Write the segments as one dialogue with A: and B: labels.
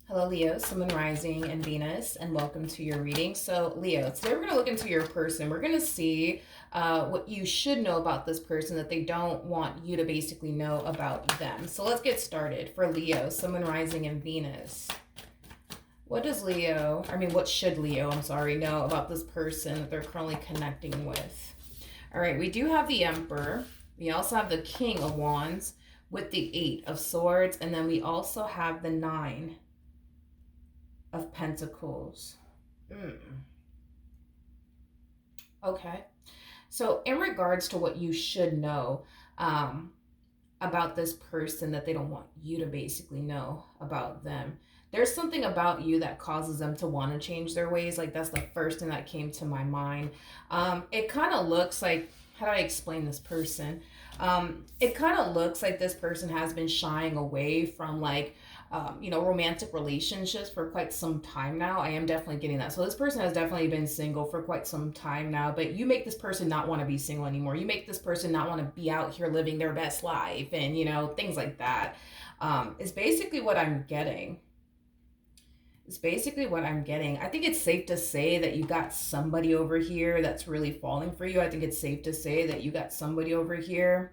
A: Hello, Leo, Sun, Moon, Rising, and Venus, and welcome to your reading. So, Leo, today we're going to look into your person. We're going to see what you should know about this person that they don't want you to basically know about them. So, let's get started. For Leo, Sun, Moon, Rising, and Venus. What should Leo, know about this person that they're currently connecting with? All right, we do have the Emperor. We also have the King of Wands with the Eight of Swords, and then we also have the Nine of Pentacles. Okay. So in regards to what you should know about this person that they don't want you to basically know about them, there's something about you that causes them to want to change their ways. Like, that's the first thing that came to my mind. It kind of looks like, how do I explain this person? It kind of looks like this person has been shying away from romantic relationships for quite some time now. I am definitely getting that. So this person has definitely been single for quite some time now, but you make this person not want to be single anymore. You make this person not want to be out here living their best life and, things like that. Is basically what I'm getting. I think it's safe to say that you got somebody over here that's really falling for you. I think it's safe to say that you got somebody over here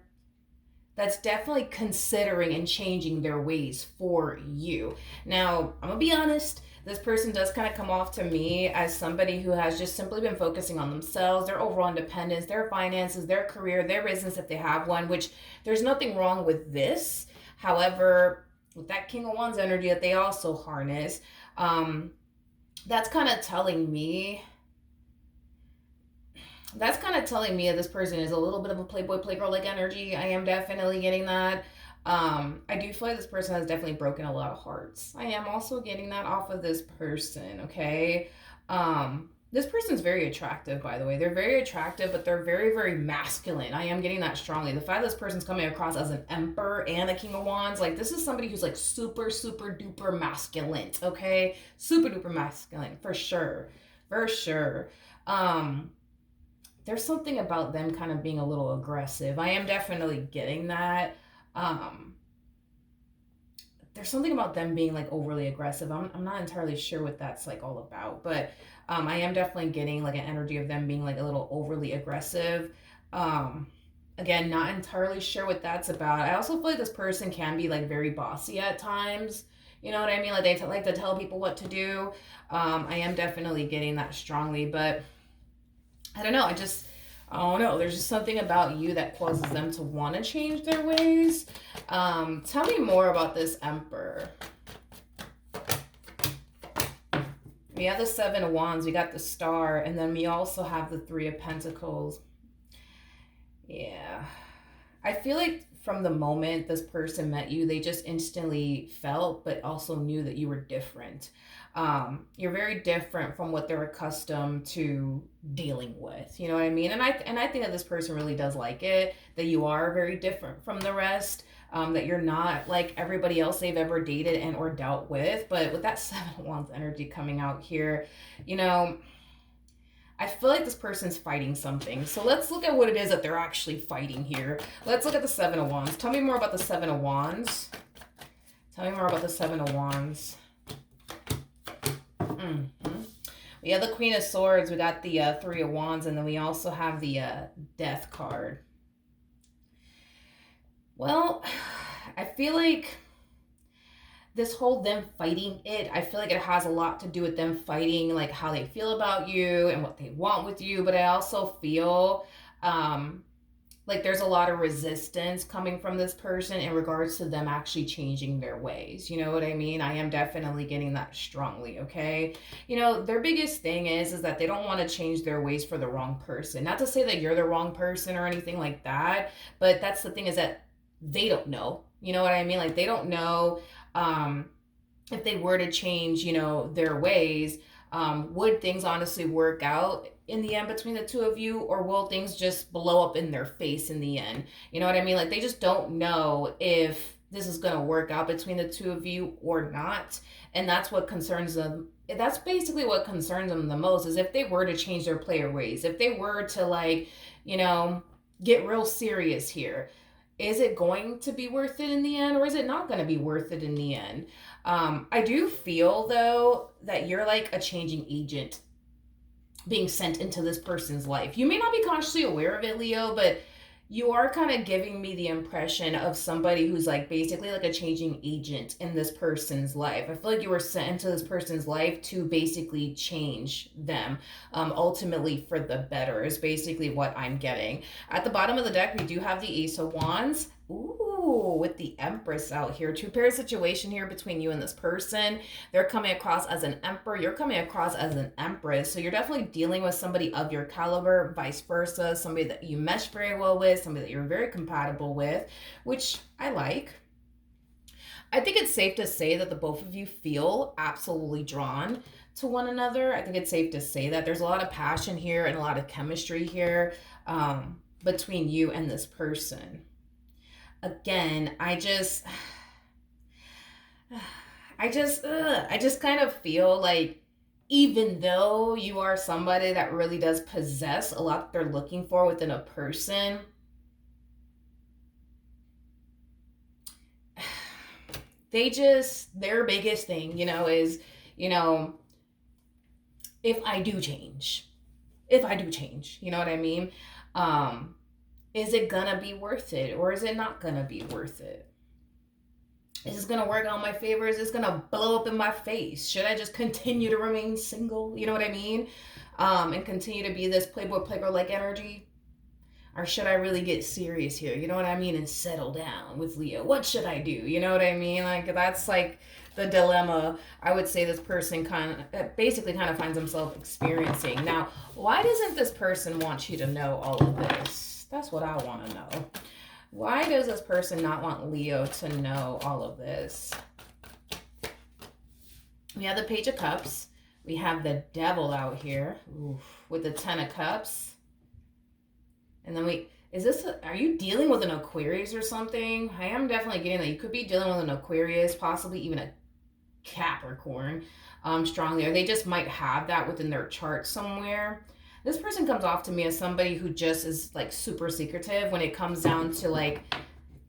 A: that's definitely considering and changing their ways for you. Now, I'm gonna be honest, this person does kind of come off to me as somebody who has just simply been focusing on themselves, their overall independence, their finances, their career, their business if they have one, which there's nothing wrong with this. However, with that King of Wands energy that they also harness, that's kind of telling me that this person is a little bit of a playboy playgirl like energy. I am definitely getting that. I do feel like this person has definitely broken a lot of hearts. I am also getting that off of this person. Okay. This person's very attractive, by the way. They're very attractive, but they're very, very masculine. I am getting that strongly. The fact that this person's coming across as an emperor and a King of Wands, like, this is somebody who's like super, super duper masculine. Okay. Super duper masculine for sure. For sure. There's something about them kind of being a little aggressive. I am definitely getting that. There's something about them being like overly aggressive. I'm not entirely sure what that's like all about, but I am definitely getting like an energy of them being like a little overly aggressive. Again, not entirely sure what that's about. I also feel like this person can be like very bossy at times. You know what I mean? Like, they like to tell people what to do. I am definitely getting that strongly, but I don't know. I don't know. There's just something about you that causes them to want to change their ways. Tell me more about this Emperor. We have the Seven of Wands, we got the Star, and then we also have the Three of Pentacles. Yeah. I feel like from the moment this person met you, they just instantly felt, but also knew that you were different. You're very different from what they're accustomed to dealing with. You know what I mean? And I think that this person really does like it, that you are very different from the rest. That you're not like everybody else they've ever dated and or dealt with. But with that Seven of Wands energy coming out here, I feel like this person's fighting something. So let's look at what it is that they're actually fighting here. Let's look at the Seven of Wands. Tell me more about the Seven of Wands. Tell me more about the Seven of Wands. We have the Queen of Swords. We got the Three of Wands. And then we also have the Death card. Well, I feel like this whole them fighting it, I feel like it has a lot to do with them fighting like how they feel about you and what they want with you. But I also feel like there's a lot of resistance coming from this person in regards to them actually changing their ways. You know what I mean? I am definitely getting that strongly, okay? Their biggest thing is that they don't want to change their ways for the wrong person. Not to say that you're the wrong person or anything like that, but that's the thing, is that they don't know. You know what I mean? Like, they don't know if they were to change, their ways, would things honestly work out in the end between the two of you, or will things just blow up in their face in the end? You know what I mean? Like, they just don't know if this is going to work out between the two of you or not. And that's what concerns them. That's basically what concerns them the most, is if they were to change their player ways, if they were to get real serious here, is it going to be worth it in the end, or is it not going to be worth it in the end? I do feel though that you're like a changing agent being sent into this person's life. You may not be consciously aware of it, Leo, but you are kind of giving me the impression of somebody who's like basically like a changing agent in this person's life. I feel like you were sent into this person's life to basically change them, ultimately for the better, is basically what I'm getting. At the bottom of the deck, we do have the Ace of Wands. Ooh, with the Empress out here. Two-pair situation here between you and this person. They're coming across as an emperor. You're coming across as an empress. So you're definitely dealing with somebody of your caliber, vice versa. Somebody that you mesh very well with, somebody that you're very compatible with, which I like. I think it's safe to say that the both of you feel absolutely drawn to one another. I think it's safe to say that there's a lot of passion here and a lot of chemistry here, between you and this person. Again, I just kind of feel like even though you are somebody that really does possess a lot that they're looking for within a person, their biggest thing, is, you know, if I do change, you know what I mean? Um, is it gonna be worth it or is it not gonna be worth it? Is this gonna work out in my favor? Is this gonna blow up in my face? Should I just continue to remain single? You know what I mean? And continue to be this playboy playgirl like energy? Or should I really get serious here? You know what I mean? And settle down with Leo. What should I do? You know what I mean? Like, that's like the dilemma I would say this person basically kind of finds himself experiencing. Now, why doesn't this person want you to know all of this? That's what I want to know. Why does this person not want Leo to know all of this? We have the Page of Cups. We have the Devil out here. Oof, with the Ten of Cups. And then are you dealing with an Aquarius or something? I am definitely getting that. You could be dealing with an Aquarius, possibly even a Capricorn, strongly. Or they just might have that within their chart somewhere. This person comes off to me as somebody who just is like super secretive when it comes down to like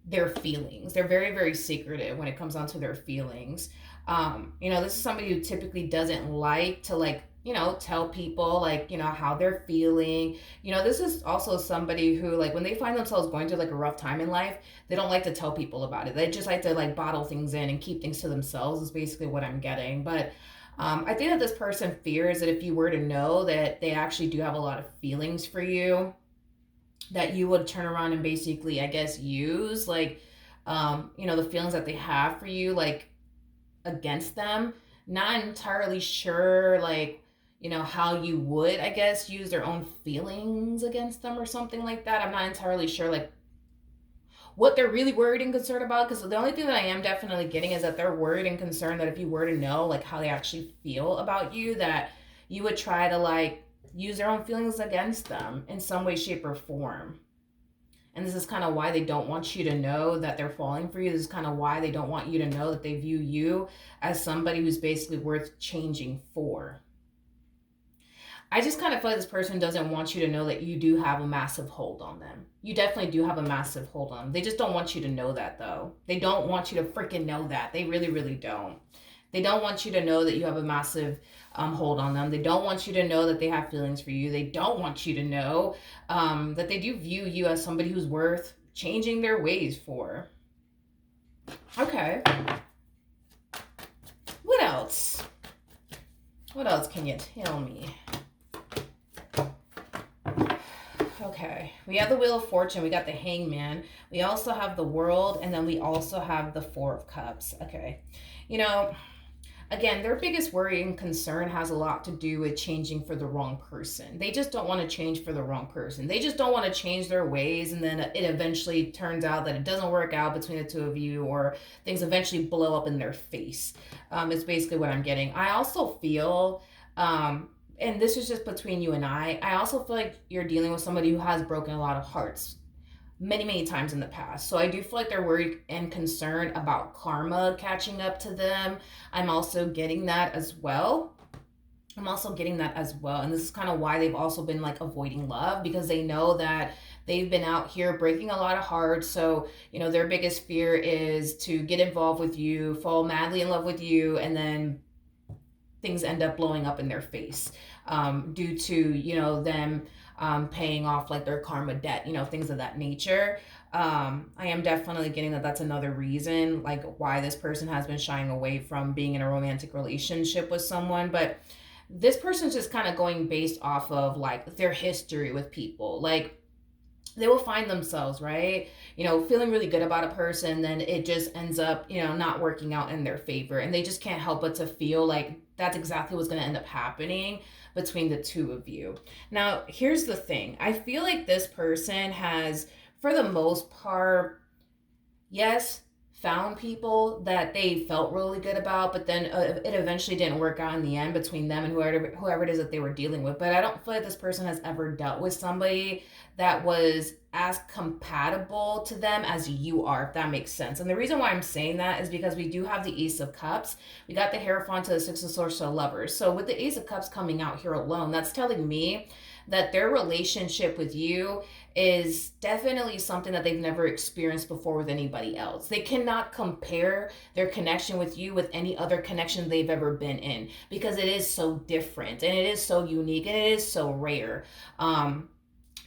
A: their feelings. They're very, very secretive when it comes down to their feelings. This is somebody who typically doesn't like to like, tell people like, how they're feeling. This is also somebody who like when they find themselves going through like a rough time in life, they don't like to tell people about it. They just like to like bottle things in and keep things to themselves is basically what I'm getting. But I think that this person fears that if you were to know that they actually do have a lot of feelings for you, that you would turn around and basically, I guess, use like, the feelings that they have for you, like against them. Not entirely sure, like, how you would, I guess, use their own feelings against them or something like that. I'm not entirely sure, like, what they're really worried and concerned about, because the only thing that I am definitely getting is that they're worried and concerned that if you were to know like how they actually feel about you, that you would try to like use their own feelings against them in some way, shape, or form. And this is kind of why they don't want you to know that they're falling for you. This is kind of why they don't want you to know that they view you as somebody who's basically worth changing for. I just kind of feel like this person doesn't want you to know that you do have a massive hold on them. You definitely do have a massive hold on them. They just don't want you to know that, though. They don't want you to freaking know that. They really, really don't. They don't want you to know that you have a massive hold on them. They don't want you to know that they have feelings for you. They don't want you to know that they do view you as somebody who's worth changing their ways for. Okay. What else? What else can you tell me? Okay, we have the Wheel of Fortune, we got the Hangman, we also have the World, and then we also have the Four of Cups. Okay, again, their biggest worry and concern has a lot to do with changing for the wrong person. They just don't want to change for the wrong person. They just don't want to change their ways, and then it eventually turns out that it doesn't work out between the two of you, or things eventually blow up in their face. Is basically what I'm getting. I also feel... and this is just between you and I also feel like you're dealing with somebody who has broken a lot of hearts many, many times in the past. So I do feel like they're worried and concerned about karma catching up to them. I'm also getting that as well. And this is kind of why they've also been like avoiding love, because they know that They've been out here breaking a lot of hearts. So, their biggest fear is to get involved with you, fall madly in love with you, and then things end up blowing up in their face, due to, them paying off like their karma debt, things of that nature. I am definitely getting that that's another reason, like, why this person has been shying away from being in a romantic relationship with someone. But this person's just kind of going based off of like their history with people. Like, they will find themselves, right, feeling really good about a person, then it just ends up, not working out in their favor, and they just can't help but to feel like that's exactly what's going to end up happening between the two of you. Now, here's the thing. I feel like this person has, for the most part, yes, found people that they felt really good about, but then it eventually didn't work out in the end between them and whoever it is that they were dealing with. But I don't feel like this person has ever dealt with somebody that was as compatible to them as you are, if that makes sense. And the reason why I'm saying that is because we do have the Ace of Cups. We got the Hierophant to the Six of Swords to Lovers. So with the Ace of Cups coming out here alone, that's telling me that their relationship with you is definitely something that they've never experienced before with anybody else. They cannot compare their connection with you with any other connection they've ever been in, because it is so different and it is so unique and it is so rare.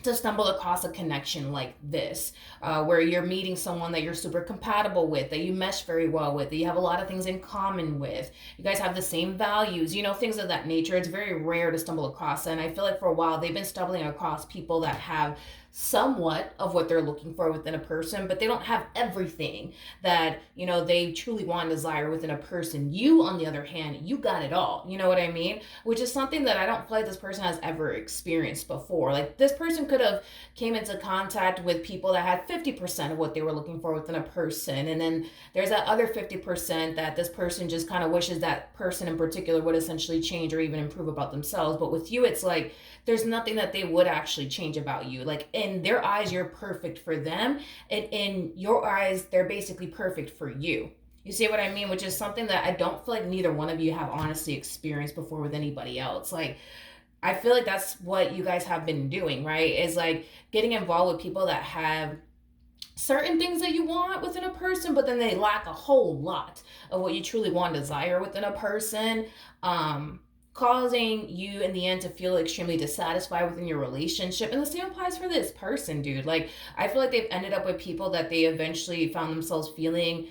A: To stumble across a connection like this, where you're meeting someone that you're super compatible with, that you mesh very well with, that you have a lot of things in common with, you guys have the same values, things of that nature. It's very rare to stumble across. And I feel like for a while they've been stumbling across people that have somewhat of what they're looking for within a person, but they don't have everything that, they truly want and desire within a person. You, on the other hand, you got it all. You know what I mean? Which is something that I don't feel like this person has ever experienced before. Like, this person could have came into contact with people that had 50% of what they were looking for within a person. And then there's that other 50% that this person just kind of wishes that person in particular would essentially change or even improve about themselves. But with you, it's like, there's nothing that they would actually change about you. Like, in their eyes, you're perfect for them, and in your eyes, they're basically perfect for you. You see what I mean? Which is something that I don't feel like neither one of you have honestly experienced before with anybody else. Like, I feel like that's what you guys have been doing, right? Is like getting involved with people that have certain things that you want within a person, but then they lack a whole lot of what you truly want and desire within a person. Causing you in the end to feel extremely dissatisfied within your relationship. And the same applies for this person, dude. Like, I feel like they've ended up with people that they eventually found themselves feeling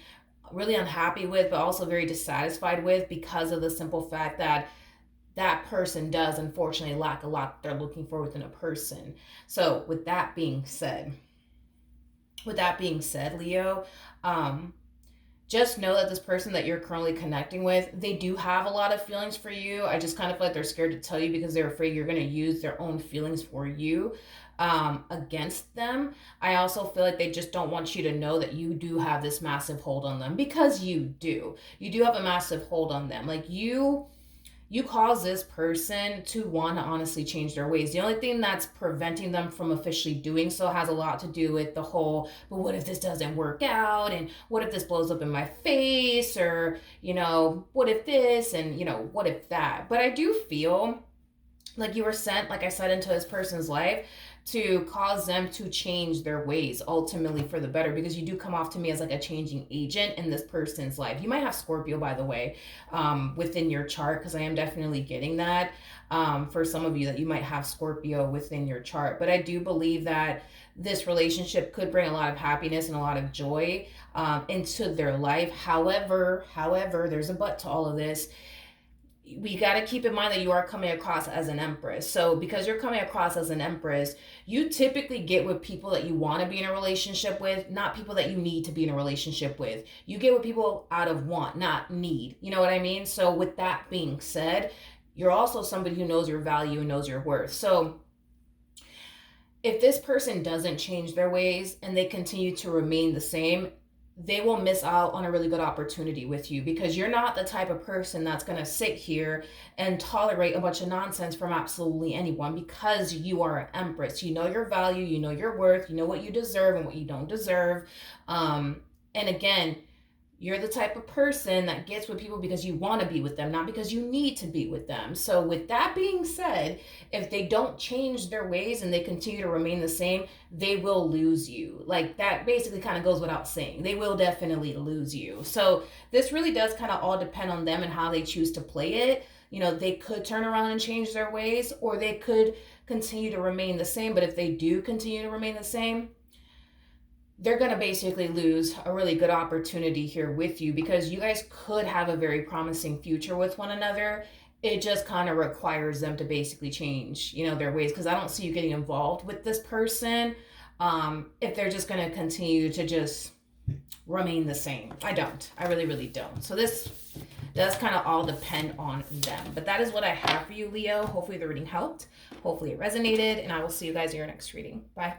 A: really unhappy with, but also very dissatisfied with, because of the simple fact that that person does unfortunately lack a lot they're looking for within a person. So with that being said, Leo, just know that this person that you're currently connecting with, they do have a lot of feelings for you. I just kind of feel like they're scared to tell you because they're afraid you're going to use their own feelings for you, against them. I also feel like they just don't want you to know that you do have this massive hold on them, because you do. You do have a massive hold on them. Like, you cause this person to want to honestly change their ways. The only thing that's preventing them from officially doing so has a lot to do with the whole, but what if this doesn't work out? And what if this blows up in my face? Or, what if this? And, what if that? But I do feel like you were sent, like I said, into this person's life to cause them to change their ways ultimately for the better, because you do come off to me as like a changing agent in this person's life. You might have Scorpio, by the way, within your chart, because I am definitely getting that, for some of you, that you might have Scorpio within your chart. But I do believe that this relationship could bring a lot of happiness and a lot of joy, into their life. However, there's a but to all of this. We got to keep in mind that you are coming across as an empress. So because you're coming across as an empress, you typically get with people that you want to be in a relationship with, not people that you need to be in a relationship with. You get with people out of want, not need. You know what I mean? So with that being said, you're also somebody who knows your value and knows your worth. So if this person doesn't change their ways and they continue to remain the same, they will miss out on a really good opportunity with you, because you're not the type of person that's going to sit here and tolerate a bunch of nonsense from absolutely anyone, because you are an empress. You know your value, you know your worth, you know what you deserve and what you don't deserve. And again, You're the type of person that gets with people because you want to be with them, not because you need to be with them. So, with that being said, if they don't change their ways and they continue to remain the same, they will lose you. Like, that basically kind of goes without saying. They will definitely lose you. So, this really does kind of all depend on them and how they choose to play it. You know, they could turn around and change their ways, or they could continue to remain the same. But if they do continue to remain the same, they're going to basically lose a really good opportunity here with you, because you guys could have a very promising future with one another. It just kind of requires them to basically change, you know, their ways, because I don't see you getting involved with this person if they're just going to continue to just remain the same. I really, really don't. So this does kind of all depend on them. But that is what I have for you, Leo. Hopefully the reading helped. Hopefully it resonated, and I will see you guys in your next reading. Bye.